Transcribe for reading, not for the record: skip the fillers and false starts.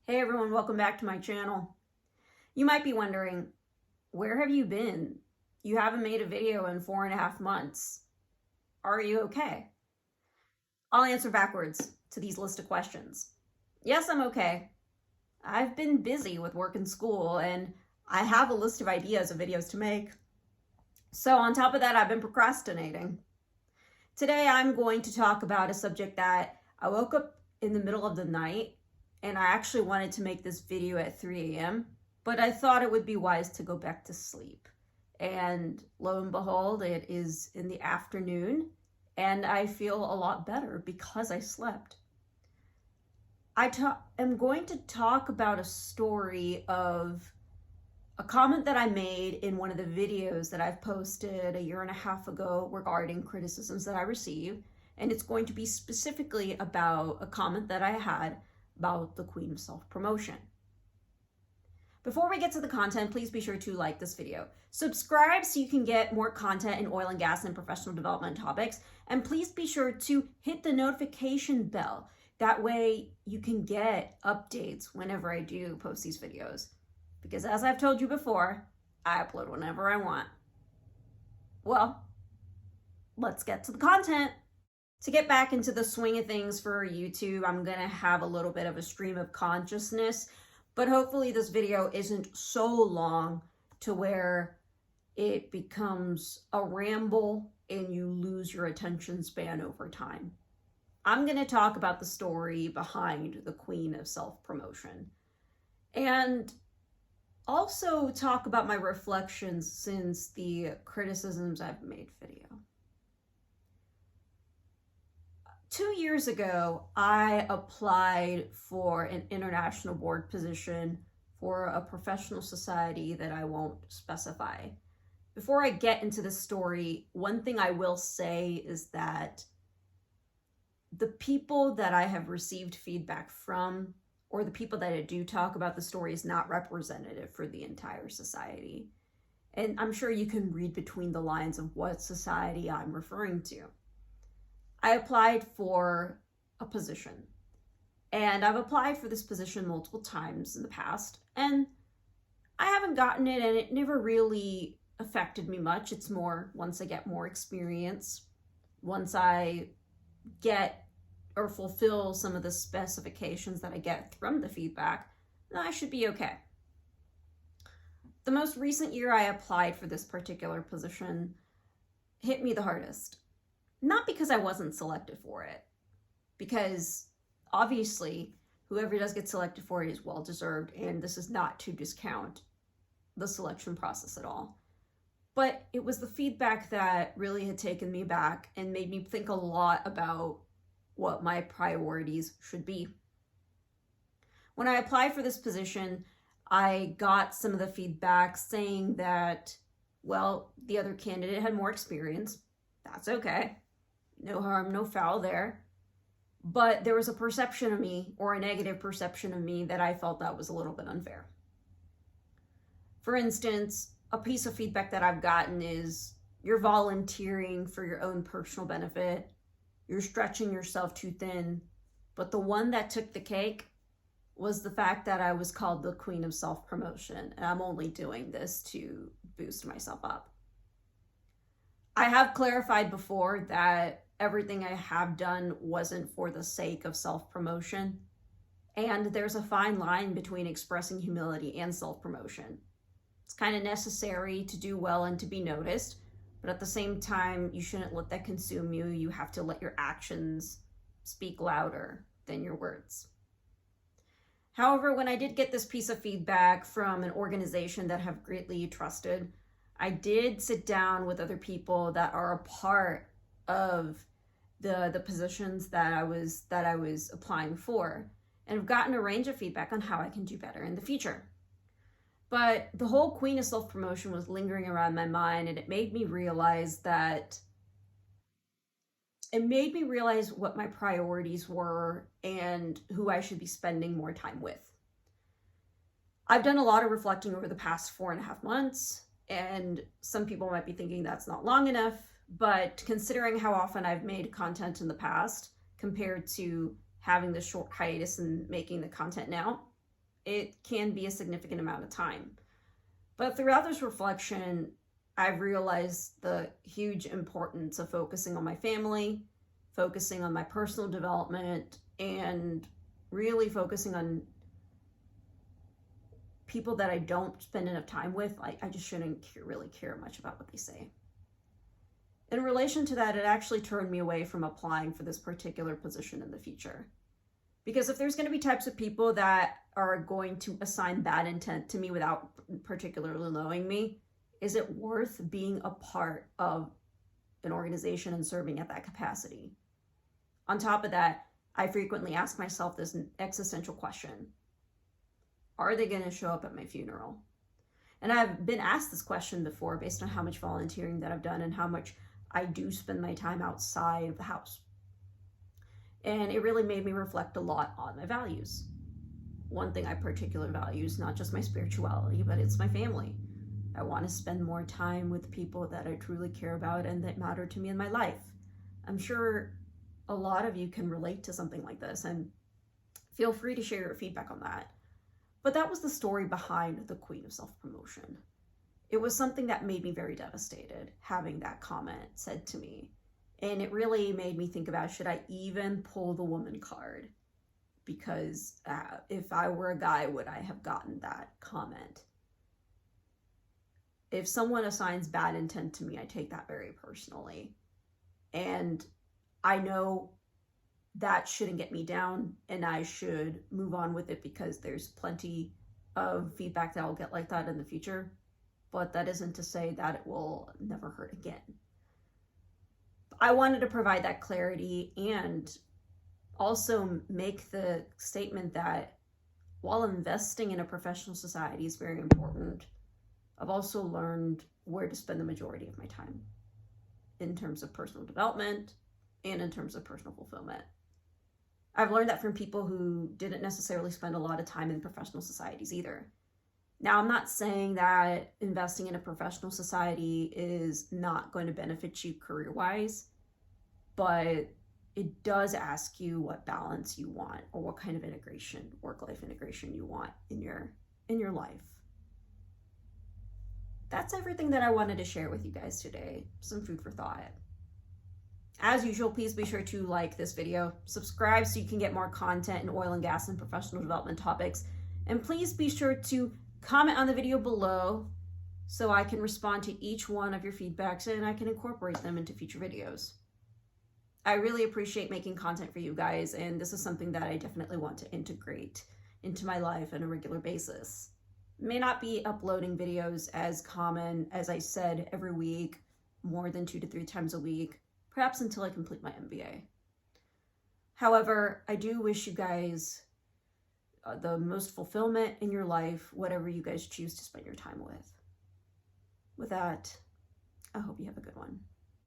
Hey everyone, welcome back to my channel. You might be wondering, where have you been? You haven't made a video in 4.5 months. Are you okay? I'll answer backwards to these list of questions. Yes, I'm okay. I've been busy with work and school, and I have a list of ideas of videos to make. So on top of that, I've been procrastinating. Today, I'm going to talk about a subject that I woke up in the middle of the night and I actually wanted to make this video at 3 a.m., but I thought it would be wise to go back to sleep. And lo and behold, it is in the afternoon and I feel a lot better because I slept. I am going to talk about a story of a comment that I made in one of the videos that I've posted a year and a half ago regarding criticisms that I receive. And it's going to be specifically about a comment that I had about the Queen of Self-Promotion. Before we get to the content, please be sure to like this video. Subscribe so you can get more content in oil and gas and professional development topics. And please be sure to hit the notification bell. That way you can get updates whenever I do post these videos. Because as I've told you before, I upload whenever I want. Well, let's get to the content. To get back into the swing of things for YouTube, I'm gonna have a little bit of a stream of consciousness, but hopefully this video isn't so long to where it becomes a ramble and you lose your attention span over time. I'm gonna talk about the story behind the Queen of Self-Promotion and also talk about my reflections since the criticisms I've made video. 2 years ago, I applied for an international board position for a professional society that I won't specify. Before I get into the story, one thing I will say is that the people that I have received feedback from, or the people that I do talk about the story, is not representative for the entire society. And I'm sure you can read between the lines of what society I'm referring to. I applied for a position, and I've applied for this position multiple times in the past, and I haven't gotten it, and it never really affected me much. It's more once I get more experience, once I get or fulfill some of the specifications that I get from the feedback, then I should be okay. The most recent year I applied for this particular position hit me the hardest. Not because I wasn't selected for it, because obviously whoever does get selected for it is well-deserved, and this is not to discount the selection process at all. But it was the feedback that really had taken me back and made me think a lot about what my priorities should be. When I applied for this position, I got some of the feedback saying that, well, the other candidate had more experience. That's okay. No harm, no foul there. But there was a perception of me, or a negative perception of me, that I felt that was a little bit unfair. For instance, a piece of feedback that I've gotten is, you're volunteering for your own personal benefit, you're stretching yourself too thin. But the one that took the cake was the fact that I was called the Queen of Self-Promotion, and I'm only doing this to boost myself up. I have clarified before that everything I have done wasn't for the sake of self-promotion, and there's a fine line between expressing humility and self-promotion. It's kind of necessary to do well and to be noticed, but at the same time, you shouldn't let that consume you. You have to let your actions speak louder than your words. However, when I did get this piece of feedback from an organization that I have greatly trusted, I did sit down with other people that are a part of the positions that I was applying for, and have gotten a range of feedback on how I can do better in the future. But the whole Queen of Self-Promotion was lingering around my mind, and it made me realize what my priorities were and who I should be spending more time with. I've done a lot of reflecting over the past 4.5 months, and some people might be thinking that's not long enough, but considering how often I've made content in the past compared to having this short hiatus and making the content now, it can be a significant amount of time. But throughout this reflection, I've realized the huge importance of focusing on my family, focusing on my personal development, and really focusing on people that I don't spend enough time with. I just shouldn't really care much about what they say. In relation to that, it actually turned me away from applying for this particular position in the future. Because if there's going to be types of people that are going to assign bad intent to me without particularly knowing me, is it worth being a part of an organization and serving at that capacity? On top of that, I frequently ask myself this existential question. Are they going to show up at my funeral? And I've been asked this question before based on how much volunteering that I've done and how much I do spend my time outside of the house. And it really made me reflect a lot on my values. One thing I particularly value is not just my spirituality, but it's my family. I want to spend more time with people that I truly care about and that matter to me in my life. I'm sure a lot of you can relate to something like this, and feel free to share your feedback on that. But that was the story behind the Queen of Self-Promotion. It was something that made me very devastated, having that comment said to me. And it really made me think about, should I even pull the woman card? Because if I were a guy, would I have gotten that comment? If someone assigns bad intent to me, I take that very personally. And I know that shouldn't get me down, and I should move on with it because there's plenty of feedback that I'll get like that in the future. But that isn't to say that it will never hurt again. I wanted to provide that clarity and also make the statement that while investing in a professional society is very important, I've also learned where to spend the majority of my time in terms of personal development and in terms of personal fulfillment. I've learned that from people who didn't necessarily spend a lot of time in professional societies either. Now, I'm not saying that investing in a professional society is not going to benefit you career-wise, but it does ask you what balance you want or what kind of integration, work-life integration you want in your life. That's everything that I wanted to share with you guys today. Some food for thought. As usual, please be sure to like this video, subscribe so you can get more content in oil and gas and professional development topics, and please be sure to comment on the video below so I can respond to each one of your feedbacks and I can incorporate them into future videos. I really appreciate making content for you guys, and this is something that I definitely want to integrate into my life on a regular basis. May not be uploading videos as common as I said every week, more than 2 to 3 times a week, perhaps until I complete my MBA. However, I do wish you guys the most fulfillment in your life, whatever you guys choose to spend your time with. With that, I hope you have a good one.